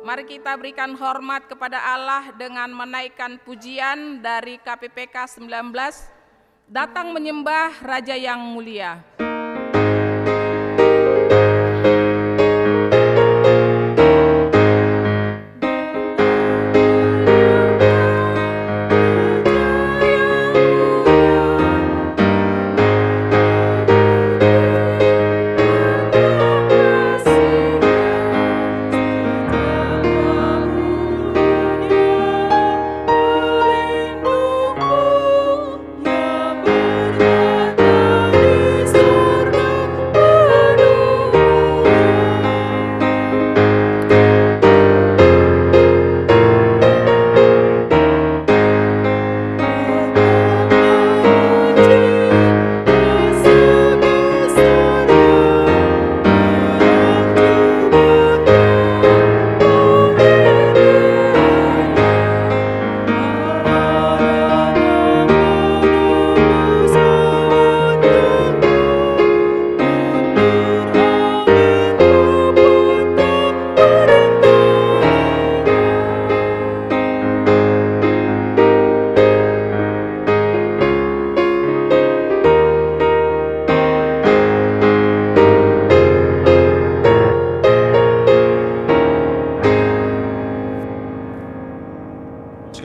Mari kita berikan hormat kepada Allah dengan menaikkan pujian dari KPPK 19, Datang Menyembah Raja yang Mulia.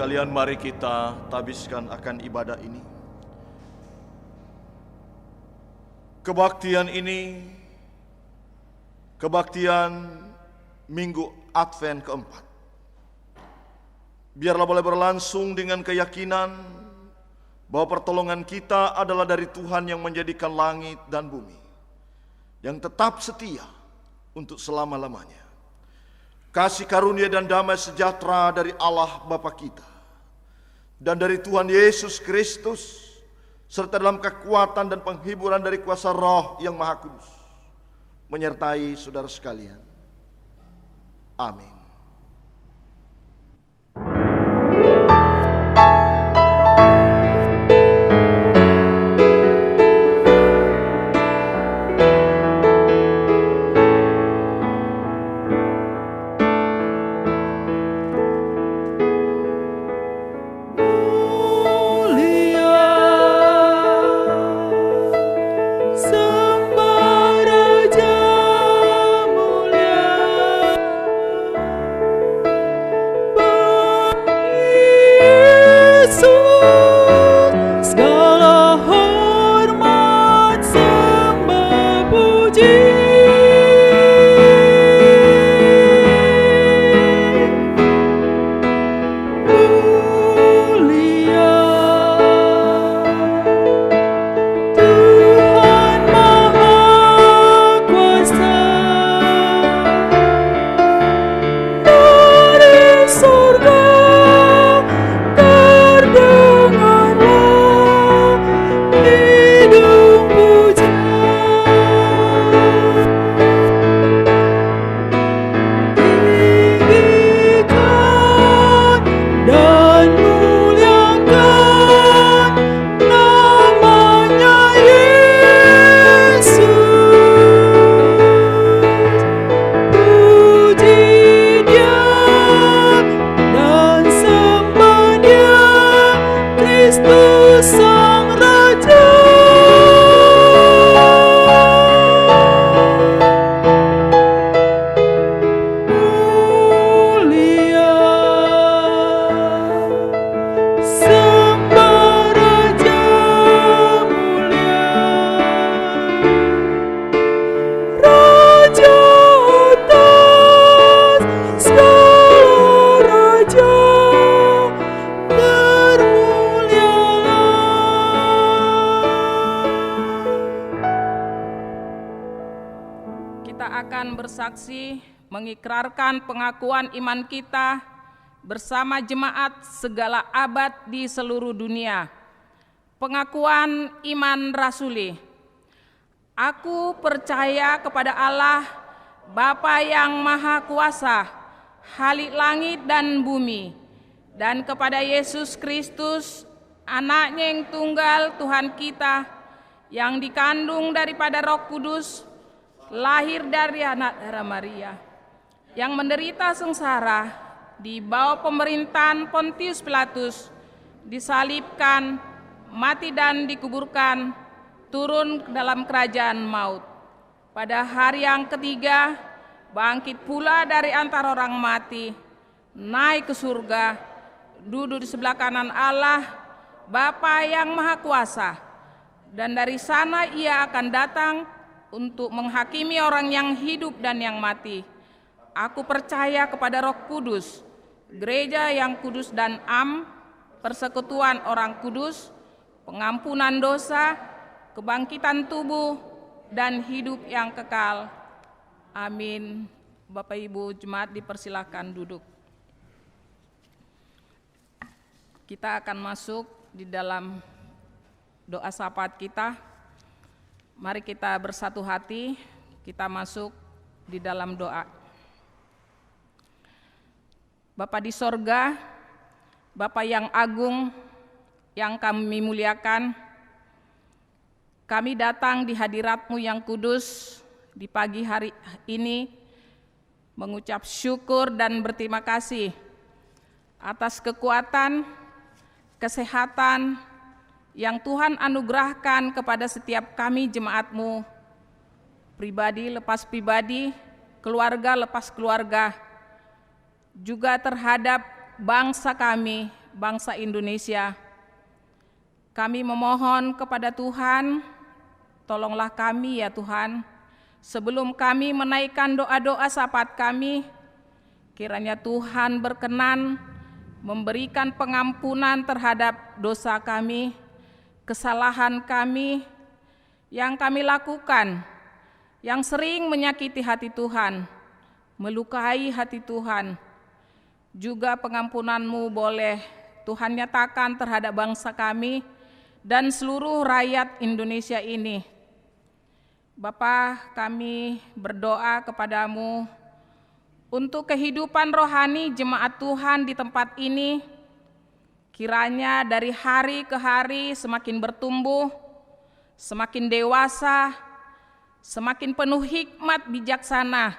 Sekalian mari kita tabiskan akan ibadah ini. Kebaktian ini, kebaktian Minggu Advent keempat. Biarlah boleh berlangsung dengan keyakinan bahwa pertolongan kita adalah dari Tuhan yang menjadikan langit dan bumi, yang tetap setia untuk selama-lamanya. Kasih karunia dan damai sejahtera dari Allah Bapa kita dan dari Tuhan Yesus Kristus, serta dalam kekuatan dan penghiburan dari kuasa Roh yang Maha Kudus, menyertai saudara sekalian. Amin. Mengikrarkan pengakuan iman kita bersama jemaat segala abad di seluruh dunia. Pengakuan iman rasuli. Aku percaya kepada Allah, Bapa yang Maha Kuasa, Khalik langit dan bumi, dan kepada Yesus Kristus, Anaknya yang tunggal Tuhan kita, yang dikandung daripada Roh Kudus, lahir dari anak darah Maria, yang menderita sengsara di bawah pemerintahan Pontius Pilatus, disalibkan, mati dan dikuburkan, turun ke dalam kerajaan maut. Pada hari yang ketiga, bangkit pula dari antara orang mati, naik ke surga, duduk di sebelah kanan Allah, Bapa yang Maha Kuasa, dan dari sana ia akan datang untuk menghakimi orang yang hidup dan yang mati. Aku percaya kepada Roh Kudus, gereja yang kudus dan persekutuan orang kudus, pengampunan dosa, kebangkitan tubuh, dan hidup yang kekal. Amin. Bapak Ibu Jemaat dipersilakan duduk. Kita akan masuk di dalam doa syafaat kita. Mari kita bersatu hati, kita masuk di dalam doa. Bapa di sorga, Bapa yang agung, yang kami muliakan, kami datang di hadirat-Mu yang kudus di pagi hari ini mengucap syukur dan berterima kasih atas kekuatan, kesehatan yang Tuhan anugerahkan kepada setiap kami jemaat-Mu, pribadi lepas pribadi, keluarga lepas keluarga, juga terhadap bangsa kami, bangsa Indonesia. Kami memohon kepada Tuhan, tolonglah kami ya Tuhan, sebelum kami menaikkan doa-doa syafaat kami, kiranya Tuhan berkenan memberikan pengampunan terhadap dosa kami, kesalahan kami yang kami lakukan, yang sering menyakiti hati Tuhan, melukai hati Tuhan. Juga pengampunan-Mu boleh Tuhan nyatakan terhadap bangsa kami dan seluruh rakyat Indonesia ini. Bapa, kami berdoa kepada-Mu untuk kehidupan rohani jemaat Tuhan di tempat ini, kiranya dari hari ke hari semakin bertumbuh, semakin dewasa, semakin penuh hikmat bijaksana,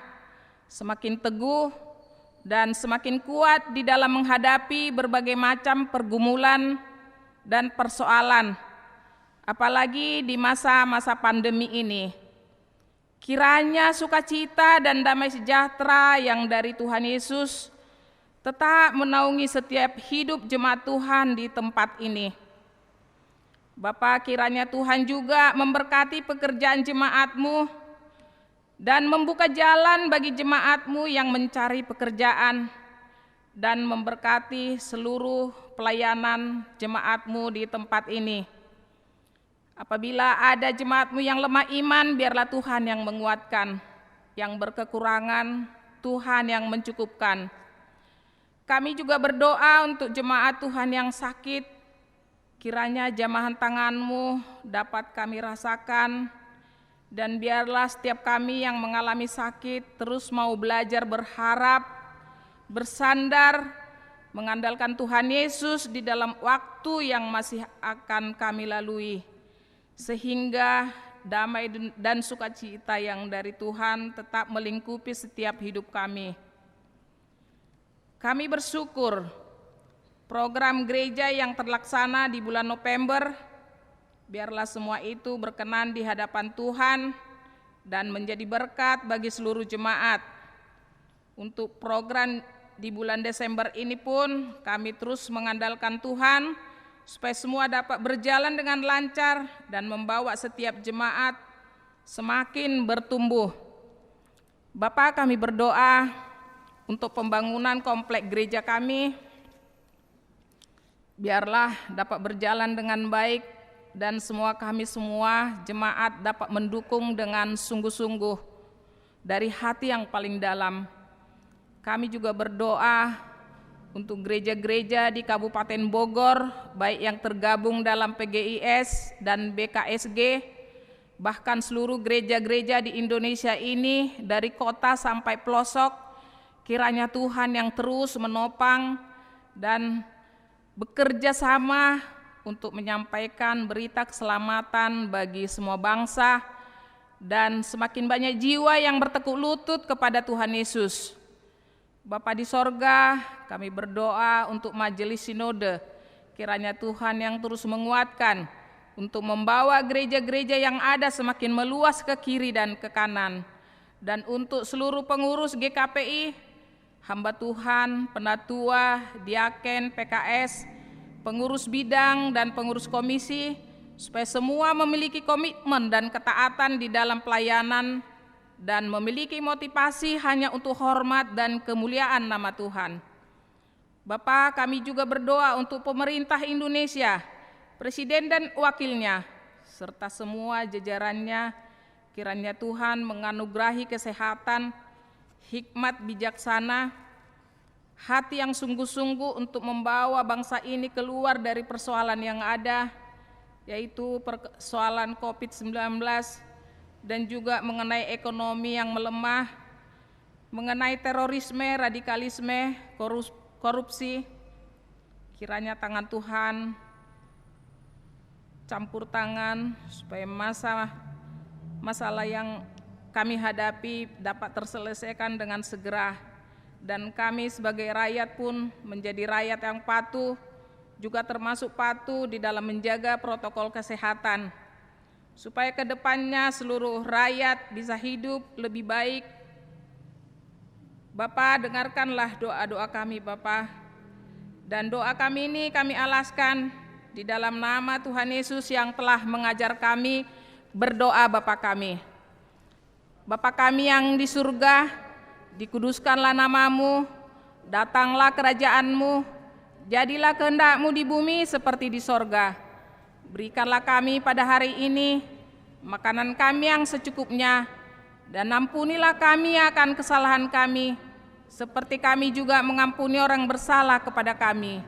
semakin teguh, dan semakin kuat di dalam menghadapi berbagai macam pergumulan dan persoalan, apalagi di masa-masa pandemi ini. Kiranya sukacita dan damai sejahtera yang dari Tuhan Yesus tetap menaungi setiap hidup jemaat Tuhan di tempat ini. Bapa, kiranya Tuhan juga memberkati pekerjaan jemaat-Mu dan membuka jalan bagi jemaat-Mu yang mencari pekerjaan, dan memberkati seluruh pelayanan jemaat-Mu di tempat ini. Apabila ada jemaat-Mu yang lemah iman, biarlah Tuhan yang menguatkan, yang berkekurangan, Tuhan yang mencukupkan. Kami juga berdoa untuk jemaat Tuhan yang sakit, kiranya jamahan tangan-Mu dapat kami rasakan, dan biarlah setiap kami yang mengalami sakit terus mau belajar berharap, bersandar, mengandalkan Tuhan Yesus di dalam waktu yang masih akan kami lalui, sehingga damai dan sukacita yang dari Tuhan tetap melingkupi setiap hidup kami. Kami bersyukur program gereja yang terlaksana di bulan November, biarlah semua itu berkenan di hadapan Tuhan dan menjadi berkat bagi seluruh jemaat. Untuk program di bulan Desember ini pun kami terus mengandalkan Tuhan supaya semua dapat berjalan dengan lancar dan membawa setiap jemaat semakin bertumbuh. Bapa, kami berdoa untuk pembangunan komplek gereja kami, biarlah dapat berjalan dengan baik dan kami semua jemaat dapat mendukung dengan sungguh-sungguh dari hati yang paling dalam. Kami juga berdoa untuk gereja-gereja di Kabupaten Bogor, baik yang tergabung dalam PGIS dan BKSG, bahkan seluruh gereja-gereja di Indonesia ini dari kota sampai pelosok, kiranya Tuhan yang terus menopang dan bekerja sama untuk menyampaikan berita keselamatan bagi semua bangsa dan semakin banyak jiwa yang bertekuk lutut kepada Tuhan Yesus. Bapa di sorga, kami berdoa untuk majelis sinode. Kiranya Tuhan yang terus menguatkan untuk membawa gereja-gereja yang ada semakin meluas ke kiri dan ke kanan. Dan untuk seluruh pengurus GKPI, hamba Tuhan, penatua, diaken, PKS, pengurus bidang dan pengurus komisi, supaya semua memiliki komitmen dan ketaatan di dalam pelayanan dan memiliki motivasi hanya untuk hormat dan kemuliaan nama Tuhan. Bapa, kami juga berdoa untuk pemerintah Indonesia, presiden dan wakilnya, serta semua jajarannya. Kiranya Tuhan menganugerahi kesehatan, hikmat bijaksana, hati yang sungguh-sungguh untuk membawa bangsa ini keluar dari persoalan yang ada, yaitu persoalan COVID-19 dan juga mengenai ekonomi yang melemah, mengenai terorisme, radikalisme, korupsi. Kiranya tangan Tuhan campur tangan supaya masalah yang kami hadapi dapat terselesaikan dengan segera, dan kami sebagai rakyat pun menjadi rakyat yang patuh, juga termasuk patuh di dalam menjaga protokol kesehatan, supaya ke depannya seluruh rakyat bisa hidup lebih baik. Bapa, dengarkanlah doa-doa kami Bapa, dan doa kami ini kami alaskan di dalam nama Tuhan Yesus yang telah mengajar kami berdoa. Bapa kami, Bapa kami yang di surga, dikuduskanlah namamu, datanglah kerajaanmu, jadilah kehendak-mu di bumi seperti di sorga. Berikanlah kami pada hari ini makanan kami yang secukupnya, dan ampunilah kami akan kesalahan kami, seperti kami juga mengampuni orang bersalah kepada kami.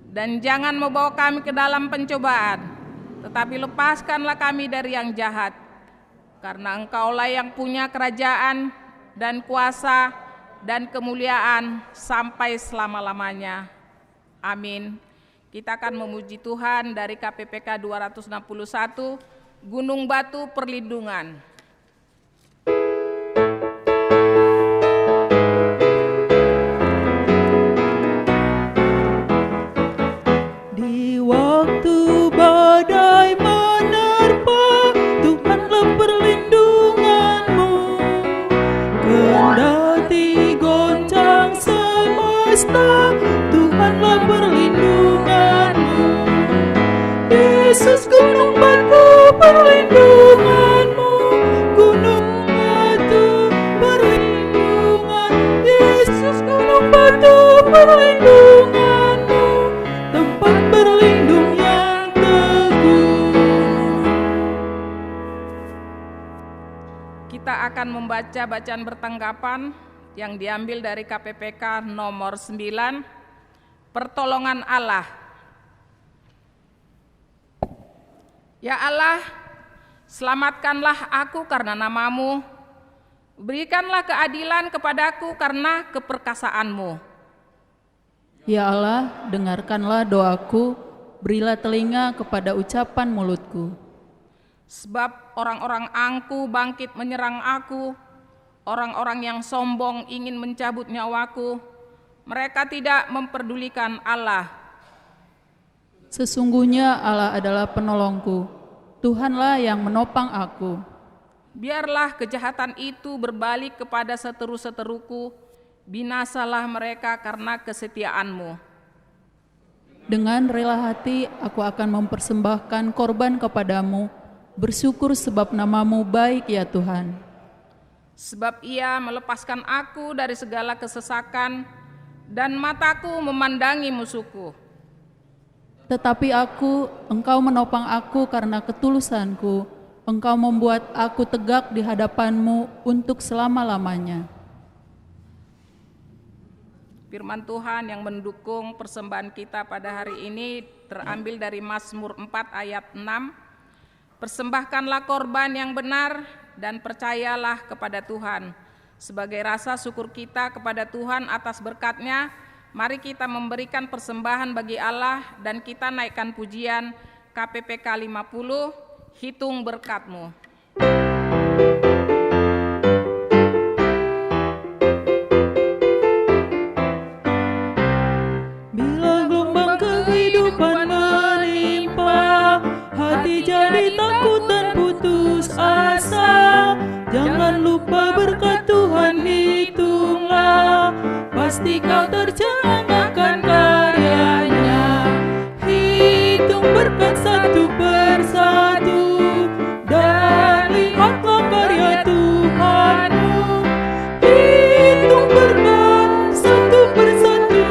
Dan jangan membawa kami ke dalam pencobaan, tetapi lepaskanlah kami dari yang jahat. Karena Engkaulah yang punya kerajaan dan kuasa dan kemuliaan sampai selama-lamanya. Amin. Kita akan memuji Tuhan dari KPPK 261, Gunung Batu Perlindungan. Di waktu badai menerpa, Tuhanlah perlindunganmu. Kendati goncang semesta, Tuhanlah perlindunganmu. Yesus gunung batu perlindunganmu, gunung batu perlindungan. Yesus gunung batu perlindunganmu, tempat berlindung yang teguh. Kita akan membaca bacaan bertanggapan yang diambil dari KPPK nomor 9, Pertolongan Allah. Ya Allah, selamatkanlah aku karena namamu, berikanlah keadilan kepadaku karena keperkasaanmu. Ya Allah, dengarkanlah doaku, berilah telinga kepada ucapan mulutku. Sebab orang-orang angku bangkit menyerang aku, orang-orang yang sombong ingin mencabut nyawaku, mereka tidak memperdulikan Allah. Sesungguhnya Allah adalah penolongku, Tuhanlah yang menopang aku. Biarlah kejahatan itu berbalik kepada seteru-seteruku, binasalah mereka karena kesetiaan-Mu. Dengan rela hati aku akan mempersembahkan korban kepadamu, bersyukur sebab namamu baik ya Tuhan. Sebab Ia melepaskan aku dari segala kesesakan, dan mataku memandangi musuhku. Tetapi Engkau menopang aku karena ketulusanku, Engkau membuat aku tegak di hadapan-Mu untuk selama-lamanya. Firman Tuhan yang mendukung persembahan kita pada hari ini terambil dari Mazmur 4 ayat 6. Persembahkanlah korban yang benar dan percayalah kepada Tuhan. Sebagai rasa syukur kita kepada Tuhan atas berkat-Nya, mari kita memberikan persembahan bagi Allah dan kita naikkan pujian KPPK 50, Hitung Berkat-Mu. pasti kau tercengang akan karyanya. Hitung berkat satu persatu dan lihatlah karya Tuhanmu. Hitung berkat satu persatu,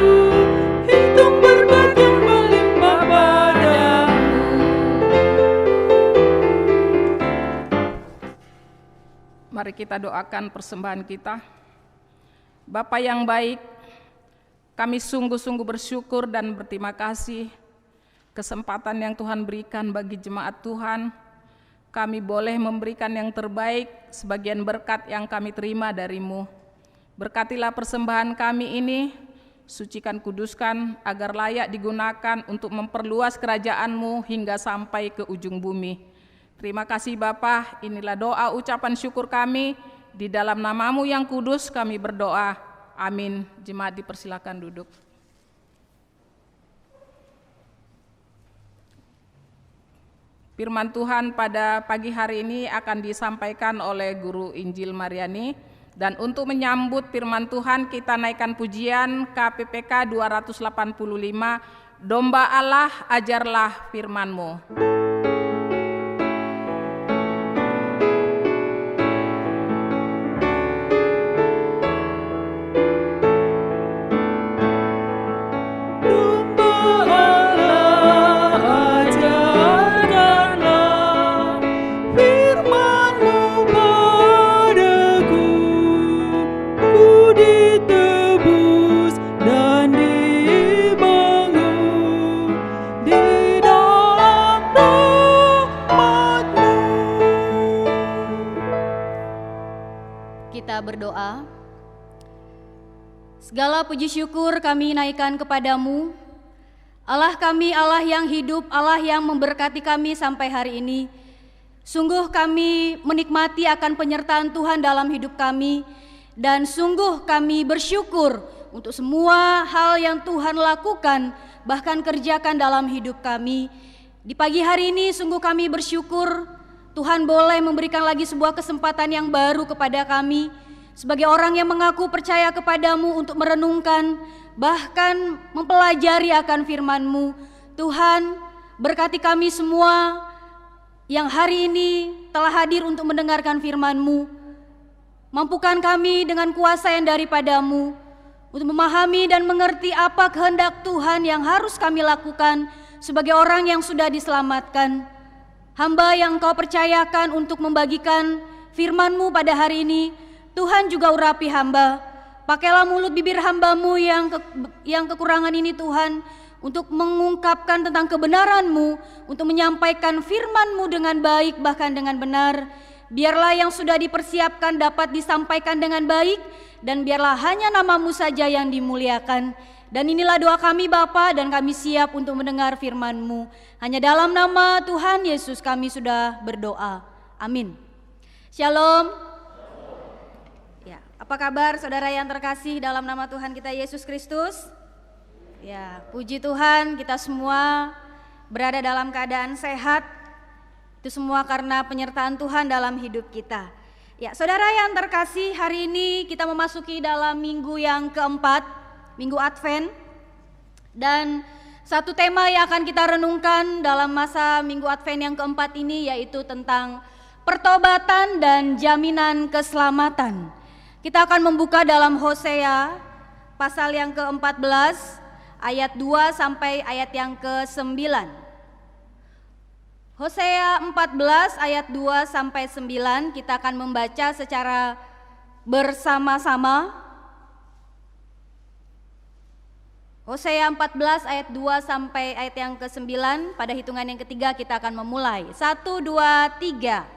hitung berkat yang melimpah padamu. Mari kita doakan persembahan kita. Bapa yang baik, kami sungguh-sungguh bersyukur dan berterima kasih kesempatan yang Tuhan berikan bagi jemaat Tuhan. Kami boleh memberikan yang terbaik sebagian berkat yang kami terima dari-Mu. Berkatilah persembahan kami ini, sucikan, kuduskan, agar layak digunakan untuk memperluas kerajaan-Mu hingga sampai ke ujung bumi. Terima kasih Bapa, inilah doa ucapan syukur kami. Di dalam nama-Mu yang kudus kami berdoa. Amin. Jemaat dipersilakan duduk. Firman Tuhan pada pagi hari ini akan disampaikan oleh Guru Injil Mariani. Dan untuk menyambut firman Tuhan kita naikkan pujian KPPK 285, Domba Allah ajarlah firman-Mu. Berdoa. Segala puji syukur kami naikkan kepadamu, Allah kami, Allah yang hidup, Allah yang memberkati kami sampai hari ini. Sungguh kami menikmati akan penyertaan Tuhan dalam hidup kami, dan sungguh kami bersyukur untuk semua hal yang Tuhan lakukan, bahkan kerjakan dalam hidup kami. Di pagi hari ini sungguh kami bersyukur Tuhan boleh memberikan lagi sebuah kesempatan yang baru kepada kami sebagai orang yang mengaku percaya kepadamu untuk merenungkan, bahkan mempelajari akan firman-Mu. Tuhan, berkati kami semua yang hari ini telah hadir untuk mendengarkan firman-Mu. Mampukan kami dengan kuasa yang daripada-Mu untuk memahami dan mengerti apa kehendak Tuhan yang harus kami lakukan sebagai orang yang sudah diselamatkan. Hamba yang Kau percayakan untuk membagikan firman-Mu pada hari ini, Tuhan juga urapi hamba. Pakailah mulut bibir hamba-Mu yang kekurangan ini Tuhan, untuk mengungkapkan tentang kebenaran-Mu, untuk menyampaikan firman-Mu dengan baik bahkan dengan benar. Biarlah yang sudah dipersiapkan dapat disampaikan dengan baik, dan biarlah hanya nama-Mu saja yang dimuliakan. Dan inilah doa kami Bapa, dan kami siap untuk mendengar firman-Mu. Hanya dalam nama Tuhan Yesus kami sudah berdoa. Amin. Shalom. Apa kabar saudara yang terkasih dalam nama Tuhan kita Yesus Kristus? Ya, puji Tuhan kita semua berada dalam keadaan sehat. Itu semua karena penyertaan Tuhan dalam hidup kita. Ya, saudara yang terkasih, hari ini kita memasuki dalam minggu yang keempat, Minggu Advent. Dan satu tema yang akan kita renungkan dalam masa Minggu Advent yang keempat ini yaitu tentang pertobatan dan jaminan keselamatan. Kita akan membuka dalam Hosea pasal yang ke-14 ayat 2 sampai ayat yang ke-9. Hosea 14 ayat 2 sampai 9 kita akan membaca secara bersama-sama. Hosea 14 ayat 2 sampai ayat yang ke-9, pada hitungan yang ketiga kita akan memulai. 1, 2, 3.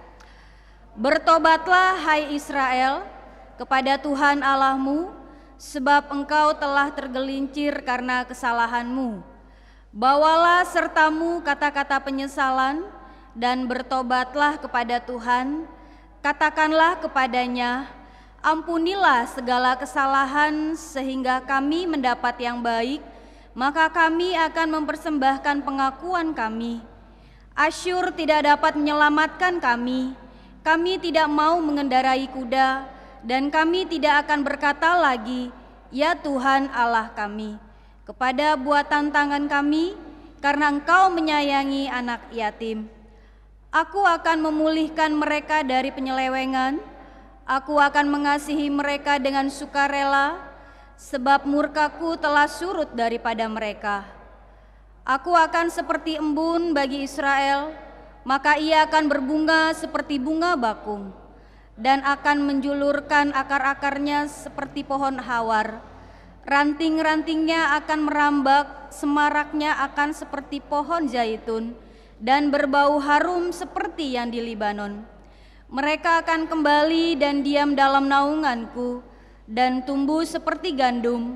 Bertobatlah hai Israel kepada Tuhan Allahmu, sebab engkau telah tergelincir karena kesalahanmu. Bawalah sertamu kata-kata penyesalan dan bertobatlah kepada Tuhan. Katakanlah kepadanya, ampunilah segala kesalahan sehingga kami mendapat yang baik, maka kami akan mempersembahkan pengakuan kami. Asyur tidak dapat menyelamatkan kami. Kami tidak mau mengendarai kuda, dan kami tidak akan berkata lagi, ya Tuhan Allah kami, kepada buatan tangan kami, karena Engkau menyayangi anak yatim. Aku akan memulihkan mereka dari penyelewengan, aku akan mengasihi mereka dengan sukarela, sebab murkaku telah surut daripada mereka. Aku akan seperti embun bagi Israel, maka ia akan berbunga seperti bunga bakung, dan akan menjulurkan akar-akarnya seperti pohon hawar. Ranting-rantingnya akan merambak, semaraknya akan seperti pohon zaitun, dan berbau harum seperti yang di Libanon. Mereka akan kembali dan diam dalam naunganku, dan tumbuh seperti gandum.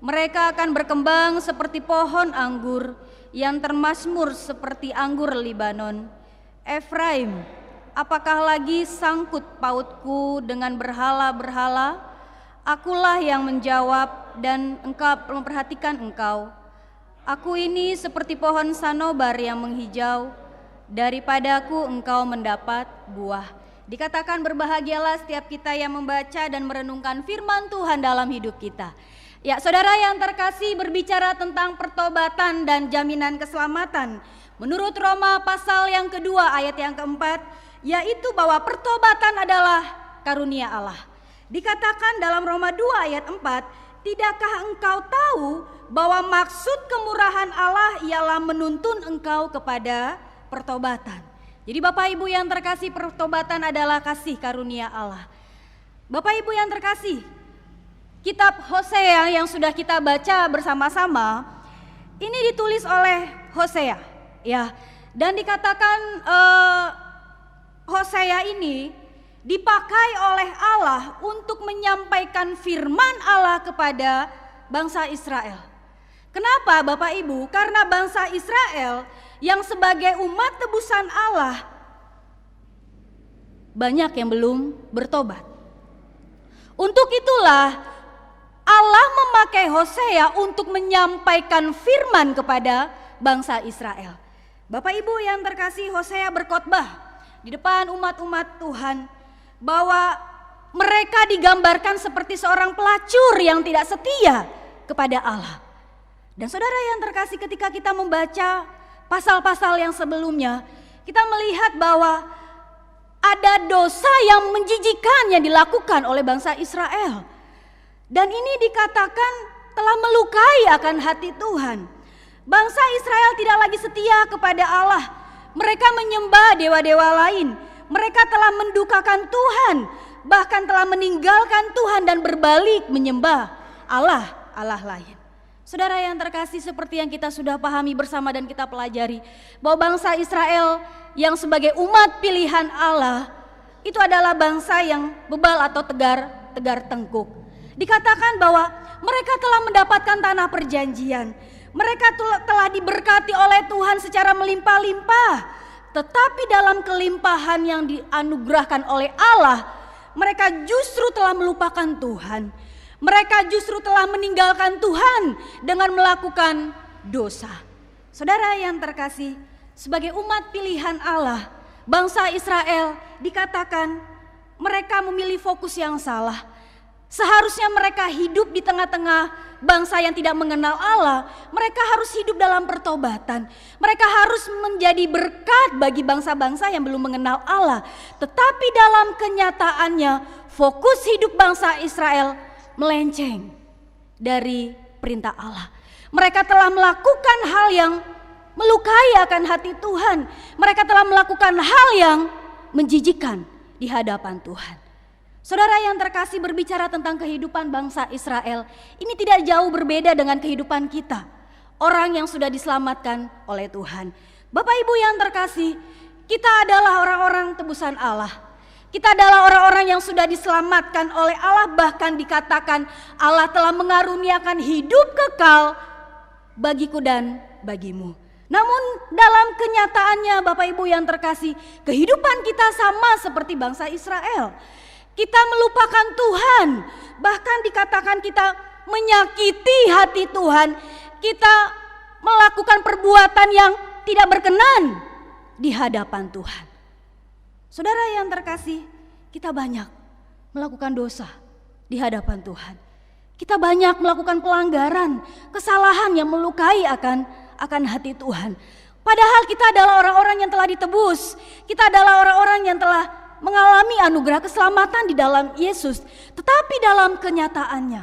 Mereka akan berkembang seperti pohon anggur, yang termasmur seperti anggur Libanon. Efraim, apakah lagi sangkut pautku dengan berhala-berhala? Akulah yang menjawab dan engkau memperhatikan engkau. Aku ini seperti pohon sanobar yang menghijau, daripadaku engkau mendapat buah. Dikatakan berbahagialah setiap kita yang membaca dan merenungkan firman Tuhan dalam hidup kita. Ya, saudara yang terkasih, berbicara tentang pertobatan dan jaminan keselamatan. Menurut Roma pasal yang kedua ayat yang keempat, yaitu bahwa pertobatan adalah karunia Allah. Dikatakan dalam Roma 2 ayat 4, tidakkah engkau tahu bahwa maksud kemurahan Allah ialah menuntun engkau kepada pertobatan. Jadi Bapak Ibu yang terkasih, pertobatan adalah kasih karunia Allah. Bapak Ibu yang terkasih, kitab Hosea yang sudah kita baca bersama-sama ini ditulis oleh Hosea, ya. Dan dikatakan Hosea ini dipakai oleh Allah untuk menyampaikan firman Allah kepada bangsa Israel. Kenapa Bapak Ibu? Karena bangsa Israel yang sebagai umat tebusan Allah banyak yang belum bertobat. Untuk itulah Allah memakai Hosea untuk menyampaikan firman kepada bangsa Israel. Bapak Ibu yang terkasih, Hosea berkhotbah di depan umat-umat Tuhan bahwa mereka digambarkan seperti seorang pelacur yang tidak setia kepada Allah. Dan saudara yang terkasih, ketika kita membaca pasal-pasal yang sebelumnya, kita melihat bahwa ada dosa yang menjijikkan yang dilakukan oleh bangsa Israel. Dan ini dikatakan telah melukai akan hati Tuhan. Bangsa Israel tidak lagi setia kepada Allah. Mereka menyembah dewa-dewa lain. Mereka telah mendukakan Tuhan, bahkan telah meninggalkan Tuhan dan berbalik menyembah Allah lain. Saudara yang terkasih, seperti yang kita sudah pahami bersama dan kita pelajari, bahwa bangsa Israel yang sebagai umat pilihan Allah itu adalah bangsa yang bebal atau tegar tengkuk. Dikatakan bahwa mereka telah mendapatkan tanah perjanjian. Mereka telah diberkati oleh Tuhan secara melimpah-limpah. Tetapi dalam kelimpahan yang dianugerahkan oleh Allah, mereka justru telah melupakan Tuhan. Mereka justru telah meninggalkan Tuhan dengan melakukan dosa. Saudara yang terkasih, sebagai umat pilihan Allah, bangsa Israel dikatakan mereka memilih fokus yang salah. Seharusnya mereka hidup di tengah-tengah bangsa yang tidak mengenal Allah. Mereka harus hidup dalam pertobatan. Mereka harus menjadi berkat bagi bangsa-bangsa yang belum mengenal Allah. Tetapi dalam kenyataannya, fokus hidup bangsa Israel melenceng dari perintah Allah. Mereka telah melakukan hal yang melukai akan hati Tuhan. Mereka telah melakukan hal yang menjijikkan di hadapan Tuhan. Saudara yang terkasih, berbicara tentang kehidupan bangsa Israel, ini tidak jauh berbeda dengan kehidupan kita, orang yang sudah diselamatkan oleh Tuhan. Bapak Ibu yang terkasih, kita adalah orang-orang tebusan Allah. Kita adalah orang-orang yang sudah diselamatkan oleh Allah, bahkan dikatakan Allah telah mengaruniakan hidup kekal bagiku dan bagimu. Namun dalam kenyataannya Bapak Ibu yang terkasih, kehidupan kita sama seperti bangsa Israel. Kita melupakan Tuhan, bahkan dikatakan kita menyakiti hati Tuhan. Kita melakukan perbuatan yang tidak berkenan di hadapan Tuhan. Saudara yang terkasih, kita banyak melakukan dosa di hadapan Tuhan. Kita banyak melakukan pelanggaran, kesalahan yang melukai akan hati Tuhan. Padahal kita adalah orang-orang yang telah ditebus. Kita adalah orang-orang yang telah mengalami anugerah keselamatan di dalam Yesus. Tetapi dalam kenyataannya,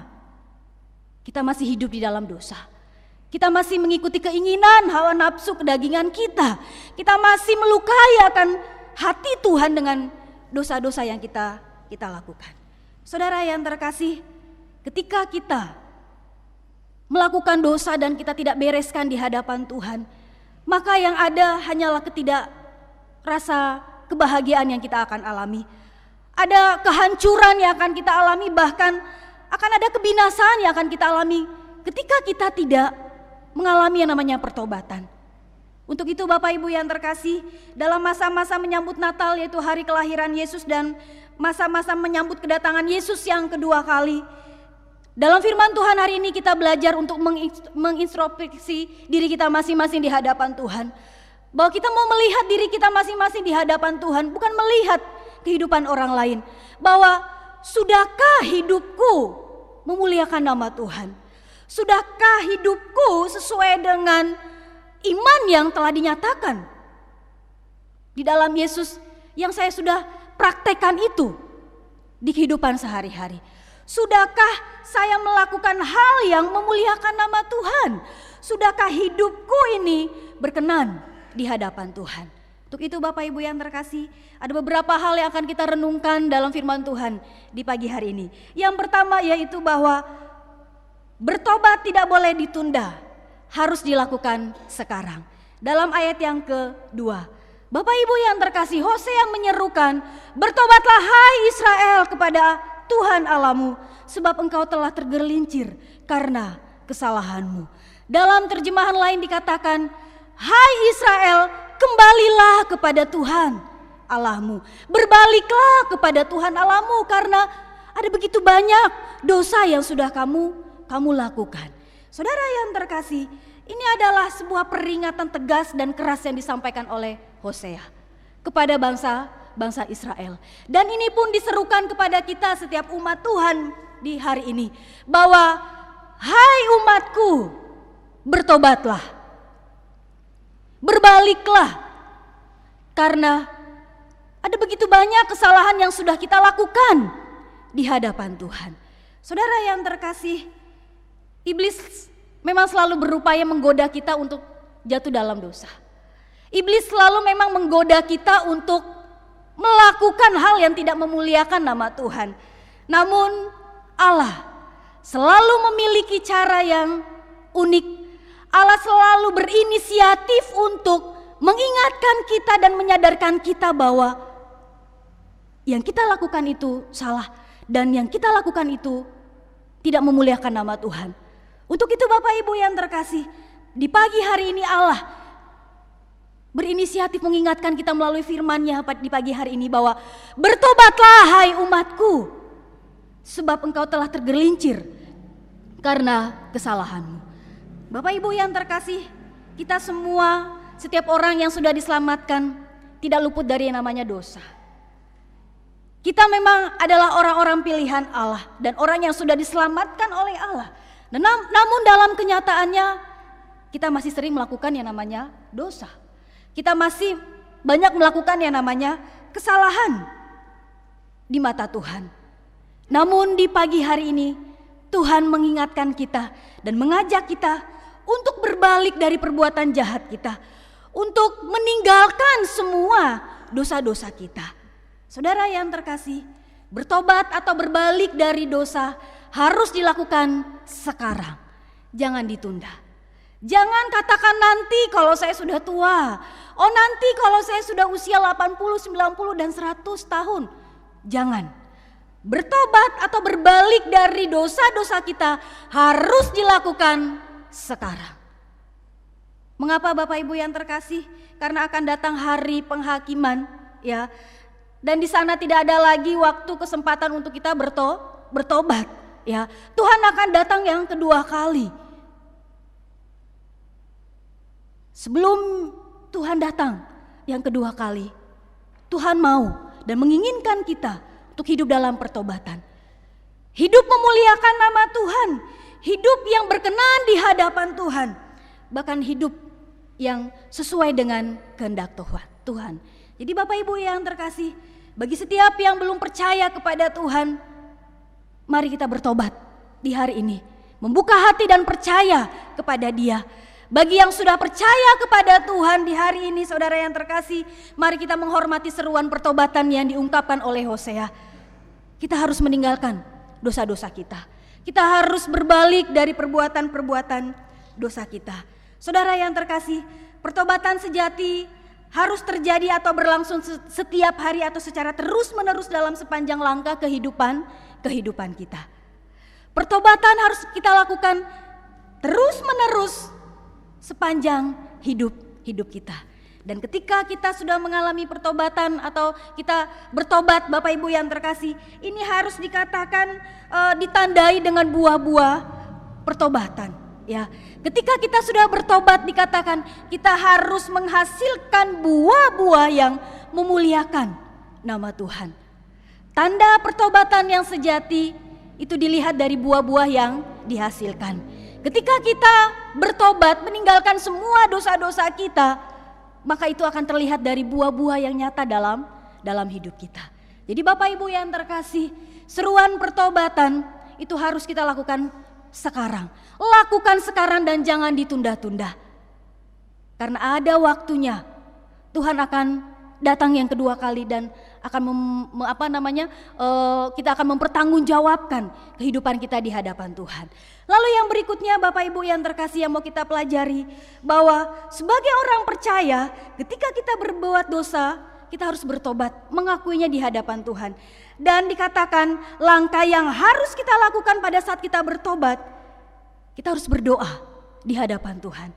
kita masih hidup di dalam dosa. Kita masih mengikuti keinginan, hawa nafsu, kedagingan kita. Kita masih melukai akan hati Tuhan dengan dosa-dosa yang kita lakukan. Saudara yang terkasih, ketika kita melakukan dosa dan kita tidak bereskan di hadapan Tuhan, maka yang ada hanyalah rasa kebahagiaan yang kita akan alami. Ada kehancuran yang akan kita alami, bahkan akan ada kebinasaan yang akan kita alami ketika kita tidak mengalami yang namanya pertobatan. Untuk itu Bapak Ibu yang terkasih, dalam masa-masa menyambut Natal, yaitu hari kelahiran Yesus, dan masa-masa menyambut kedatangan Yesus yang kedua kali, dalam firman Tuhan hari ini kita belajar untuk mengintrospeksi diri kita masing-masing di hadapan Tuhan. Bahwa kita mau melihat diri kita masing-masing di hadapan Tuhan, bukan melihat kehidupan orang lain. Bahwa sudahkah hidupku memuliakan nama Tuhan? Sudahkah hidupku sesuai dengan iman yang telah dinyatakan di dalam Yesus yang saya sudah praktekkan itu di kehidupan sehari-hari? Sudahkah saya melakukan hal yang memuliakan nama Tuhan? Sudahkah hidupku ini berkenan di hadapan Tuhan? Untuk itu Bapak Ibu yang terkasih, ada beberapa hal yang akan kita renungkan dalam firman Tuhan di pagi hari ini. Yang pertama yaitu bahwa bertobat tidak boleh ditunda, harus dilakukan sekarang. Dalam ayat yang kedua, Bapak Ibu yang terkasih, Hosea menyerukan, bertobatlah hai Israel kepada Tuhan Allahmu, sebab engkau telah tergelincir karena kesalahanmu. Dalam terjemahan lain dikatakan, hai Israel, kembalilah kepada Tuhan Allahmu, berbaliklah kepada Tuhan Allahmu, karena ada begitu banyak dosa yang sudah kamu lakukan. Saudara yang terkasih, ini adalah sebuah peringatan tegas dan keras yang disampaikan oleh Hosea kepada bangsa Israel. Dan ini pun diserukan kepada kita setiap umat Tuhan di hari ini, bahwa hai umatku, bertobatlah, berbaliklah, karena ada begitu banyak kesalahan yang sudah kita lakukan di hadapan Tuhan. Saudara yang terkasih, iblis memang selalu berupaya menggoda kita untuk jatuh dalam dosa. Iblis selalu memang menggoda kita untuk melakukan hal yang tidak memuliakan nama Tuhan. Namun Allah selalu memiliki cara yang unik. Allah selalu berinisiatif untuk mengingatkan kita dan menyadarkan kita bahwa yang kita lakukan itu salah, dan yang kita lakukan itu tidak memuliakan nama Tuhan. Untuk itu Bapak Ibu yang terkasih, di pagi hari ini Allah berinisiatif mengingatkan kita melalui firman-Nya di pagi hari ini bahwa bertobatlah hai umatku, sebab engkau telah tergelincir karena kesalahanmu. Bapak Ibu yang terkasih, kita semua, setiap orang yang sudah diselamatkan tidak luput dari yang namanya dosa. Kita memang adalah orang-orang pilihan Allah dan orang yang sudah diselamatkan oleh Allah. Namun dalam kenyataannya kita masih sering melakukan yang namanya dosa. Kita masih banyak melakukan yang namanya kesalahan di mata Tuhan. Namun di pagi hari ini Tuhan mengingatkan kita dan mengajak kita untuk berbalik dari perbuatan jahat kita, untuk meninggalkan semua dosa-dosa kita. Saudara yang terkasih, bertobat atau berbalik dari dosa harus dilakukan sekarang, jangan ditunda. Jangan katakan nanti kalau saya sudah tua, oh nanti kalau saya sudah usia 80, 90 dan 100 tahun. Jangan. Bertobat atau berbalik dari dosa-dosa kita harus dilakukan sekarang. Mengapa Bapak Ibu yang terkasih? Karena akan datang hari penghakiman, ya. Dan di sana tidak ada lagi waktu kesempatan untuk kita bertobat, ya. Tuhan akan datang yang kedua kali. Sebelum Tuhan datang yang kedua kali, Tuhan mau dan menginginkan kita untuk hidup dalam pertobatan. hidup memuliakan nama Tuhan, hidup yang berkenan di hadapan Tuhan, bahkan hidup yang sesuai dengan kehendak Tuhan. Jadi Bapak Ibu yang terkasih, bagi setiap yang belum percaya kepada Tuhan, mari kita bertobat di hari ini, membuka hati dan percaya kepada Dia. Bagi yang sudah percaya kepada Tuhan di hari ini, saudara yang terkasih, mari kita menghormati seruan pertobatan yang diungkapkan oleh Hosea. Kita harus meninggalkan dosa-dosa kita. Kita harus berbalik dari perbuatan-perbuatan dosa kita. Saudara yang terkasih, pertobatan sejati harus terjadi atau berlangsung setiap hari atau secara terus-menerus dalam sepanjang langkah kehidupan kita. Pertobatan harus kita lakukan terus-menerus sepanjang hidup kita. Dan ketika kita sudah mengalami pertobatan atau kita bertobat, Bapak Ibu yang terkasih, ini harus dikatakan ditandai dengan buah-buah pertobatan. Ya, ketika kita sudah bertobat dikatakan kita harus menghasilkan buah-buah yang memuliakan nama Tuhan. Tanda pertobatan yang sejati itu dilihat dari buah-buah yang dihasilkan. Ketika kita bertobat, meninggalkan semua dosa-dosa kita, maka itu akan terlihat dari buah-buah yang nyata dalam hidup kita. Jadi Bapak Ibu yang terkasih, seruan pertobatan itu harus kita lakukan sekarang. Lakukan sekarang dan jangan ditunda-tunda. Karena ada waktunya Tuhan akan datang yang kedua kali dan akan kita akan mempertanggungjawabkan kehidupan kita di hadapan Tuhan. Lalu yang berikutnya Bapak Ibu yang terkasih yang mau kita pelajari, bahwa sebagai orang percaya ketika kita berbuat dosa, kita harus bertobat, mengakuinya di hadapan Tuhan. Dan dikatakan langkah yang harus kita lakukan pada saat kita bertobat, kita harus berdoa di hadapan Tuhan.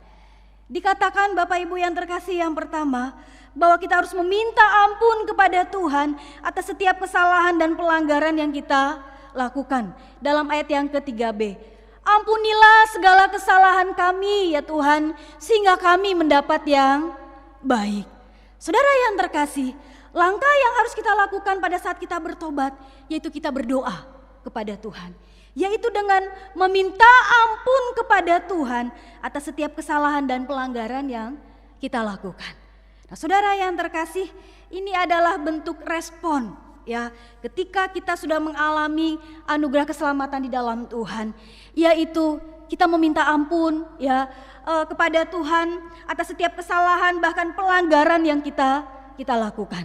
Dikatakan Bapak Ibu yang terkasih yang pertama, bahwa kita harus meminta ampun kepada Tuhan atas setiap kesalahan dan pelanggaran yang kita lakukan. Dalam ayat yang ke-3b, ampunilah segala kesalahan kami ya Tuhan, sehingga kami mendapat yang baik. Saudara yang terkasih, langkah yang harus kita lakukan pada saat kita bertobat, yaitu kita berdoa kepada Tuhan, yaitu dengan meminta ampun kepada Tuhan atas setiap kesalahan dan pelanggaran yang kita lakukan. Nah, saudara yang terkasih, ini adalah bentuk respon ya ketika kita sudah mengalami anugerah keselamatan di dalam Tuhan, yaitu kita meminta ampun ya kepada Tuhan atas setiap kesalahan bahkan pelanggaran yang kita lakukan.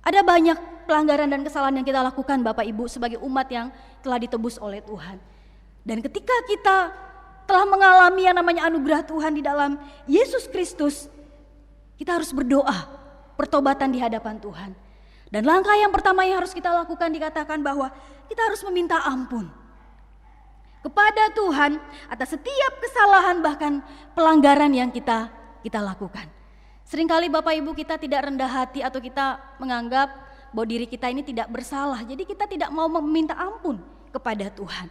Ada banyak pelanggaran dan kesalahan yang kita lakukan Bapak Ibu sebagai umat yang telah ditebus oleh Tuhan. Dan ketika kita telah mengalami yang namanya anugerah Tuhan di dalam Yesus Kristus, kita harus berdoa pertobatan di hadapan Tuhan. Dan langkah yang pertama yang harus kita lakukan dikatakan bahwa kita harus meminta ampun kepada Tuhan atas setiap kesalahan bahkan pelanggaran yang kita lakukan. Seringkali Bapak Ibu kita tidak rendah hati atau kita menganggap bahwa diri kita ini tidak bersalah. Jadi kita tidak mau meminta ampun kepada Tuhan.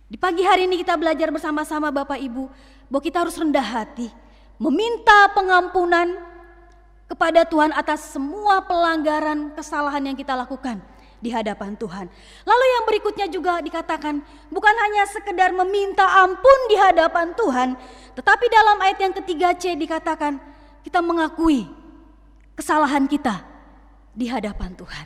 Di pagi hari ini kita belajar bersama-sama Bapak Ibu bahwa kita harus rendah hati, meminta pengampunan kepada Tuhan atas semua pelanggaran kesalahan yang kita lakukan di hadapan Tuhan. Lalu yang berikutnya juga dikatakan bukan hanya sekedar meminta ampun di hadapan Tuhan, tetapi dalam ayat yang ke-3c dikatakan kita mengakui kesalahan kita di hadapan Tuhan.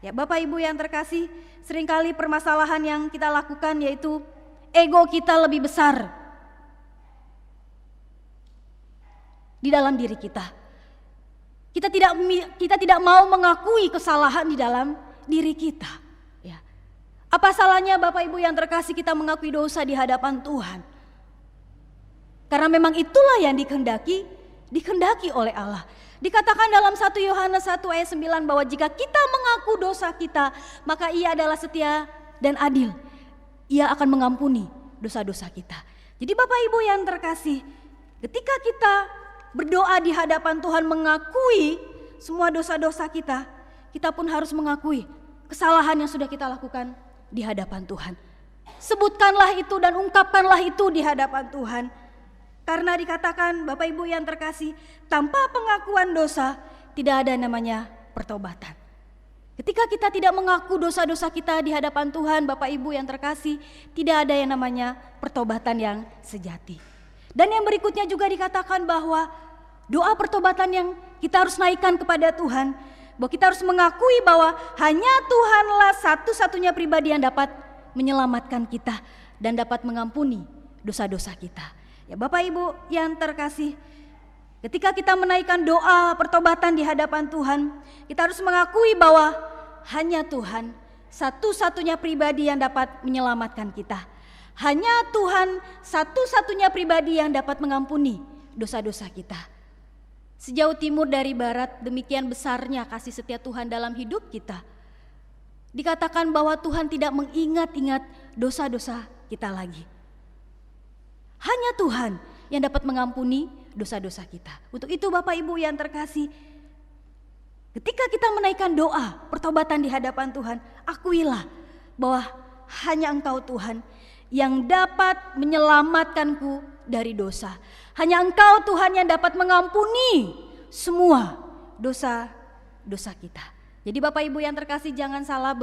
Ya Bapak Ibu yang terkasih, seringkali permasalahan yang kita lakukan yaitu ego kita lebih besar di dalam diri kita. Kita tidak mau mengakui kesalahan di dalam diri kita. Ya. Apa salahnya Bapak Ibu yang terkasih kita mengakui dosa di hadapan Tuhan? Karena memang itulah yang dikehendaki oleh Allah. Dikatakan dalam 1 Yohanes 1 ayat 9 bahwa jika kita mengaku dosa kita, maka Ia adalah setia dan adil. Ia akan mengampuni dosa-dosa kita. Jadi Bapak Ibu yang terkasih, ketika kita berdoa di hadapan Tuhan mengakui semua dosa-dosa kita, kita pun harus mengakui kesalahan yang sudah kita lakukan di hadapan Tuhan. Sebutkanlah itu dan ungkapkanlah itu di hadapan Tuhan. Karena dikatakan Bapak Ibu yang terkasih, tanpa pengakuan dosa tidak ada namanya pertobatan. Ketika kita tidak mengaku dosa-dosa kita di hadapan Tuhan, Bapak Ibu yang terkasih, tidak ada yang namanya pertobatan yang sejati. Dan yang berikutnya juga dikatakan bahwa doa pertobatan yang kita harus naikkan kepada Tuhan, bahwa kita harus mengakui bahwa hanya Tuhanlah satu-satunya pribadi yang dapat menyelamatkan kita dan dapat mengampuni dosa-dosa kita. Ya Bapak Ibu yang terkasih, ketika kita menaikkan doa pertobatan di hadapan Tuhan, kita harus mengakui bahwa hanya Tuhan satu-satunya pribadi yang dapat menyelamatkan kita. Hanya Tuhan satu-satunya pribadi yang dapat mengampuni dosa-dosa kita. Sejauh timur dari barat, demikian besarnya kasih setia Tuhan dalam hidup kita. Dikatakan bahwa Tuhan tidak mengingat-ingat dosa-dosa kita lagi. Hanya Tuhan yang dapat mengampuni dosa-dosa kita. Untuk itu Bapak Ibu yang terkasih, ketika kita menaikkan doa pertobatan di hadapan Tuhan, akuilah bahwa hanya Engkau Tuhan yang dapat menyelamatkanku dari dosa. Hanya Engkau Tuhan yang dapat mengampuni semua dosa-dosa kita. Jadi Bapak Ibu yang terkasih, jangan salah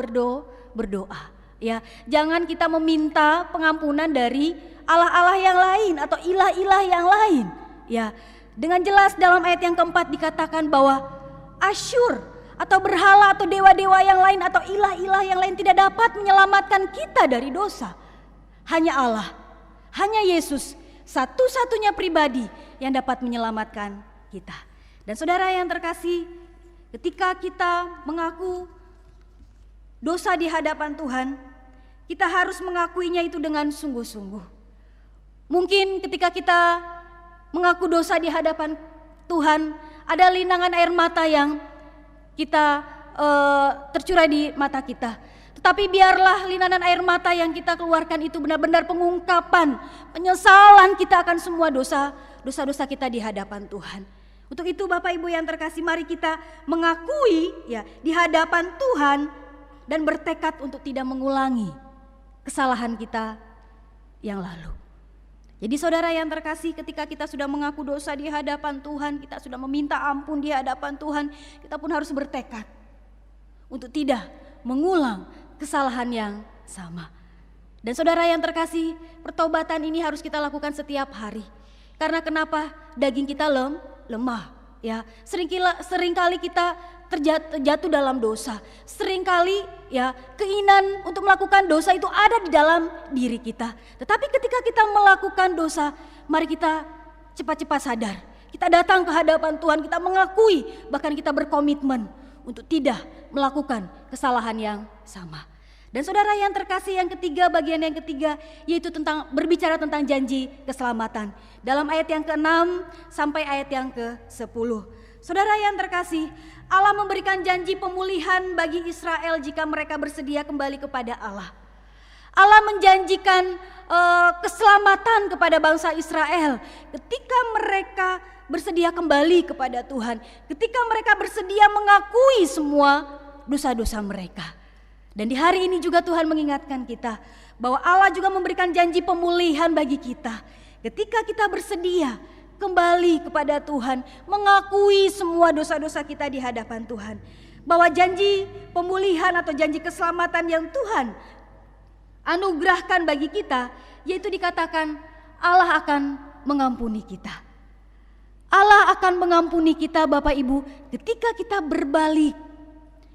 berdoa. Ya, jangan kita meminta pengampunan dari Allah-Allah yang lain atau ilah-ilah yang lain. Ya, dengan jelas dalam ayat yang keempat dikatakan bahwa Asyur atau berhala atau dewa-dewa yang lain atau ilah-ilah yang lain tidak dapat menyelamatkan kita dari dosa. Hanya Allah, hanya Yesus, satu-satunya pribadi yang dapat menyelamatkan kita. Dan saudara yang terkasih, ketika kita mengaku dosa di hadapan Tuhan, kita harus mengakuinya itu dengan sungguh-sungguh. Mungkin ketika kita mengaku dosa di hadapan Tuhan, ada linangan air mata yang kita tercurah di mata kita. Tetapi biarlah linangan air mata yang kita keluarkan itu benar-benar pengungkapan, penyesalan kita akan semua dosa-dosa kita di hadapan Tuhan. Untuk itu Bapak Ibu yang terkasih, mari kita mengakui ya di hadapan Tuhan dan bertekad untuk tidak mengulangi kesalahan kita yang lalu. Jadi saudara yang terkasih, ketika kita sudah mengaku dosa di hadapan Tuhan, kita sudah meminta ampun di hadapan Tuhan, kita pun harus bertekad untuk tidak mengulang kesalahan yang sama. Dan saudara yang terkasih, pertobatan ini harus kita lakukan setiap hari. Karena kenapa? Daging kita lemah. Ya, seringkali kita terjatuh dalam dosa. Seringkali ya keinginan untuk melakukan dosa itu ada di dalam diri kita. Tetapi ketika kita melakukan dosa, mari kita cepat-cepat sadar. Kita datang ke hadapan Tuhan, kita mengakui, bahkan kita berkomitmen untuk tidak melakukan kesalahan yang sama. Dan saudara yang terkasih, yang ketiga, bagian yang ketiga, yaitu tentang berbicara tentang janji keselamatan. Dalam ayat yang ke-6 sampai ayat yang ke-10. Saudara yang terkasih, Allah memberikan janji pemulihan bagi Israel jika mereka bersedia kembali kepada Allah. Allah menjanjikan keselamatan kepada bangsa Israel ketika mereka bersedia kembali kepada Tuhan. Ketika mereka bersedia mengakui semua dosa-dosa mereka. Dan di hari ini juga Tuhan mengingatkan kita bahwa Allah juga memberikan janji pemulihan bagi kita. Ketika kita bersedia kembali kepada Tuhan, mengakui semua dosa-dosa kita di hadapan Tuhan. Bahwa janji pemulihan atau janji keselamatan yang Tuhan anugerahkan bagi kita, yaitu dikatakan Allah akan mengampuni kita. Allah akan mengampuni kita Bapak Ibu ketika kita berbalik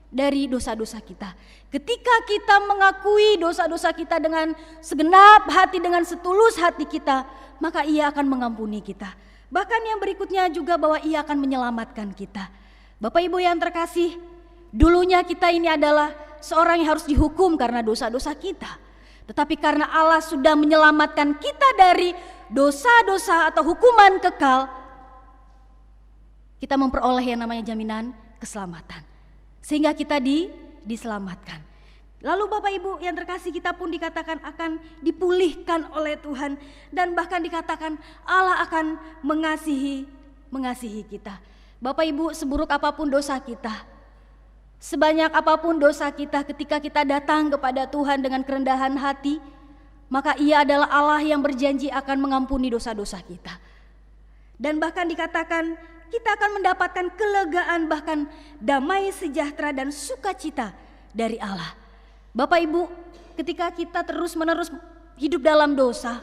dari dosa-dosa kita. Ketika kita mengakui dosa-dosa kita dengan segenap hati, dengan setulus hati kita, maka Ia akan mengampuni kita. Bahkan yang berikutnya juga bahwa Ia akan menyelamatkan kita. Bapak Ibu yang terkasih, dulunya kita ini adalah seorang yang harus dihukum karena dosa-dosa kita. Tetapi karena Allah sudah menyelamatkan kita dari dosa-dosa atau hukuman kekal, kita memperoleh yang namanya jaminan keselamatan. Sehingga kita diselamatkan. Lalu Bapak Ibu yang terkasih, kita pun dikatakan akan dipulihkan oleh Tuhan. Dan bahkan dikatakan Allah akan mengasihi kita. Bapak Ibu, seburuk apapun dosa kita, sebanyak apapun dosa kita, ketika kita datang kepada Tuhan dengan kerendahan hati, maka Ia adalah Allah yang berjanji akan mengampuni dosa-dosa kita. Dan bahkan dikatakan kita akan mendapatkan kelegaan, bahkan damai sejahtera dan sukacita dari Allah. Bapak Ibu, ketika kita terus-menerus hidup dalam dosa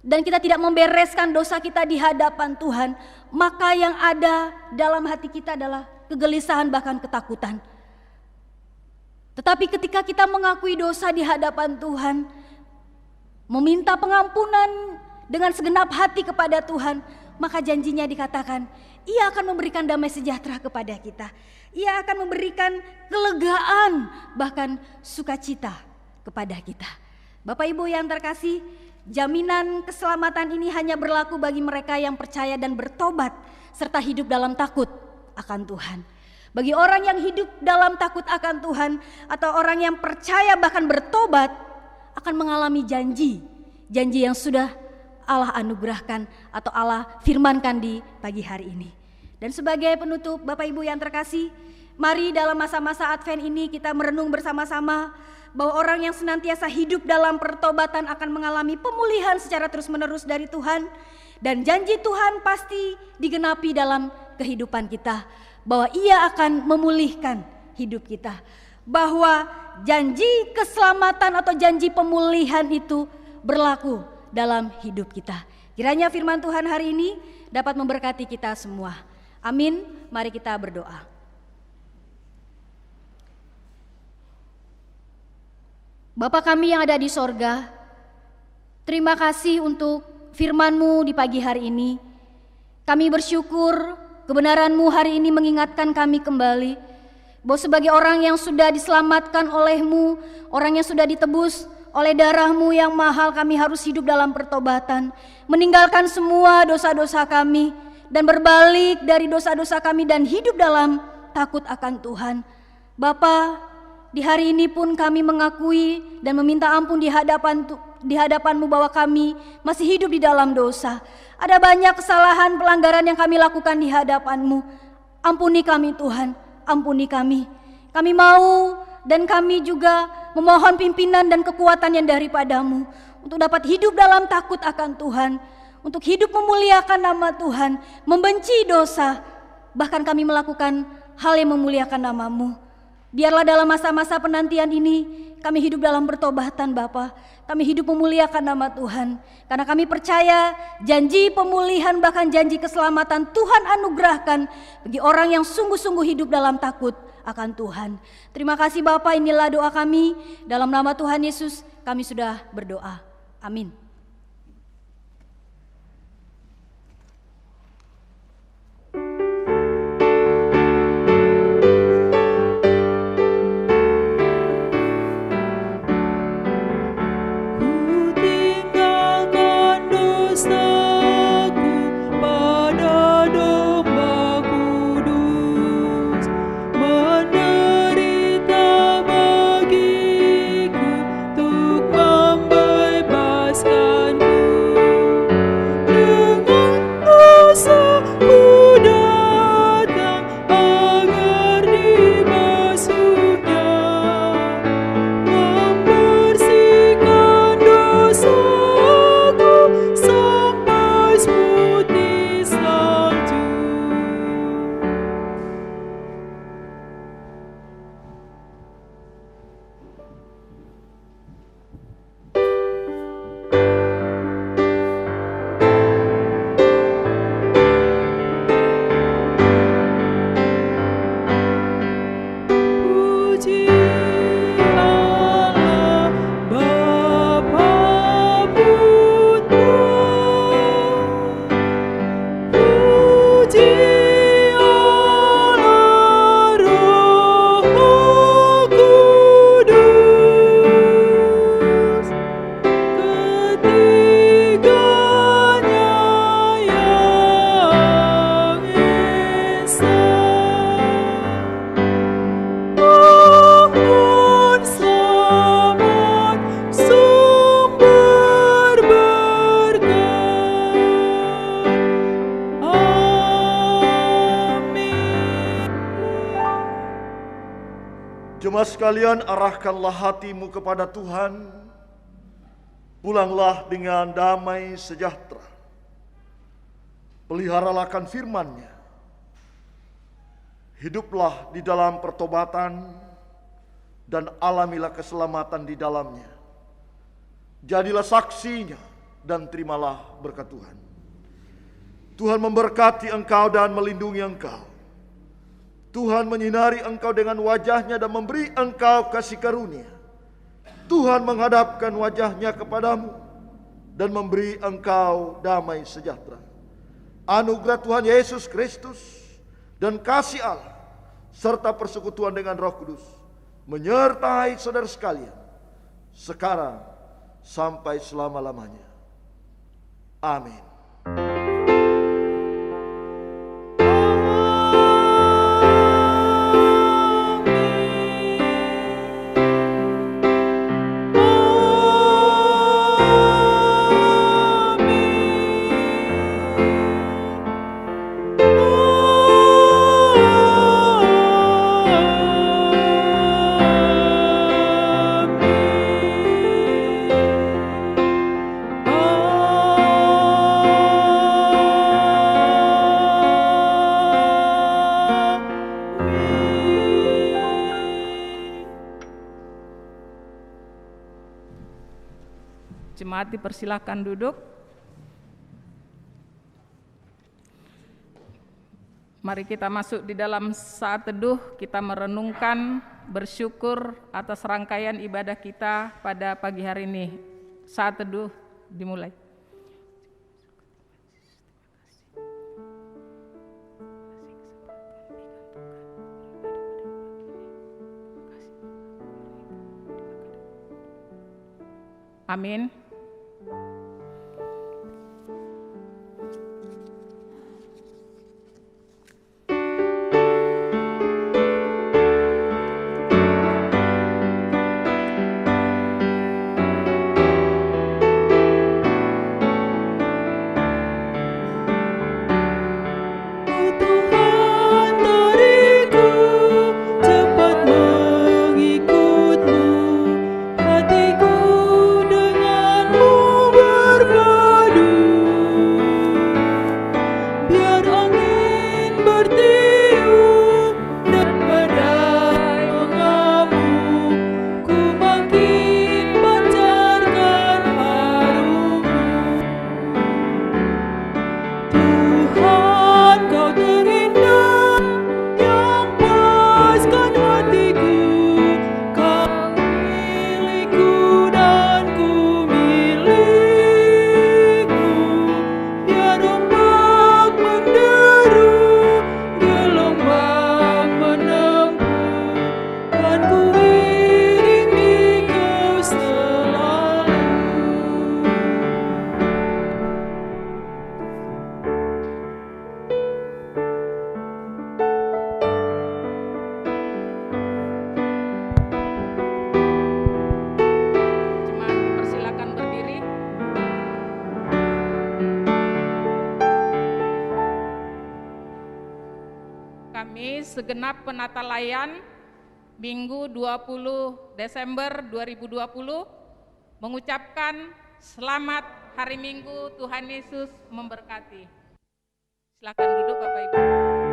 dan kita tidak membereskan dosa kita di hadapan Tuhan, maka yang ada dalam hati kita adalah kegelisahan bahkan ketakutan. Tetapi ketika kita mengakui dosa di hadapan Tuhan, meminta pengampunan dengan segenap hati kepada Tuhan, maka janjinya dikatakan, Ia akan memberikan damai sejahtera kepada kita. Ia akan memberikan kelegaan, bahkan sukacita kepada kita. Bapak Ibu yang terkasih, jaminan keselamatan ini hanya berlaku bagi mereka yang percaya dan bertobat, serta hidup dalam takut akan Tuhan. Bagi orang yang hidup dalam takut akan Tuhan, atau orang yang percaya bahkan bertobat, akan mengalami janji yang sudah Allah anugerahkan atau Allah firmankan di pagi hari ini. Dan sebagai penutup, Bapak Ibu yang terkasih, mari dalam masa-masa Advent ini kita merenung bersama-sama bahwa orang yang senantiasa hidup dalam pertobatan akan mengalami pemulihan secara terus-menerus dari Tuhan, dan janji Tuhan pasti digenapi dalam kehidupan kita, bahwa Ia akan memulihkan hidup kita, bahwa janji keselamatan atau janji pemulihan itu berlaku dalam hidup kita. Kiranya firman Tuhan hari ini dapat memberkati kita semua. Amin. Mari kita berdoa. Bapa kami yang ada di sorga, terima kasih untuk firman-Mu di pagi hari ini. Kami bersyukur kebenaran-Mu hari ini mengingatkan kami kembali bahwa sebagai orang yang sudah diselamatkan oleh-Mu, orang yang sudah ditebus oleh darah-Mu yang mahal, kami harus hidup dalam pertobatan, meninggalkan semua dosa-dosa kami dan berbalik dari dosa-dosa kami dan hidup dalam takut akan Tuhan. Bapa, di hari ini pun kami mengakui dan meminta ampun di hadapan-Mu bahwa kami masih hidup di dalam dosa. Ada banyak kesalahan, pelanggaran yang kami lakukan di hadapan-Mu. Ampuni kami Tuhan, ampuni kami. Kami mau dan kami juga memohon pimpinan dan kekuatan yang daripada-Mu untuk dapat hidup dalam takut akan Tuhan, untuk hidup memuliakan nama Tuhan, membenci dosa, bahkan kami melakukan hal yang memuliakan nama-Mu. Biarlah dalam masa-masa penantian ini kami hidup dalam pertobatan Bapa. Kami hidup memuliakan nama Tuhan, karena kami percaya janji pemulihan bahkan janji keselamatan Tuhan anugerahkan bagi orang yang sungguh-sungguh hidup dalam takut akan Tuhan. Terima kasih Bapa, inilah doa kami. Dalam nama Tuhan Yesus kami sudah berdoa. Amin. Jemaat sekalian, arahkanlah hatimu kepada Tuhan. Pulanglah dengan damai sejahtera. Peliharalah akan firman-Nya. Hiduplah di dalam pertobatan dan alamilah keselamatan di dalamnya. Jadilah saksinya dan terimalah berkat Tuhan. Tuhan memberkati engkau dan melindungi engkau. Tuhan menyinari engkau dengan wajahnya dan memberi engkau kasih karunia. Tuhan menghadapkan wajahnya kepadamu dan memberi engkau damai sejahtera. Anugerah Tuhan Yesus Kristus dan kasih Allah serta persekutuan dengan Roh Kudus menyertai saudara sekalian sekarang sampai selama-lamanya. Amin. Jemaat dipersilakan duduk. Mari kita masuk di dalam saat teduh, kita merenungkan, bersyukur atas rangkaian ibadah kita pada pagi hari ini. Saat teduh dimulai. Amin. Segenap penata layan Minggu 20 Desember 2020 mengucapkan selamat hari Minggu, Tuhan Yesus memberkati. Silakan duduk Bapak Ibu.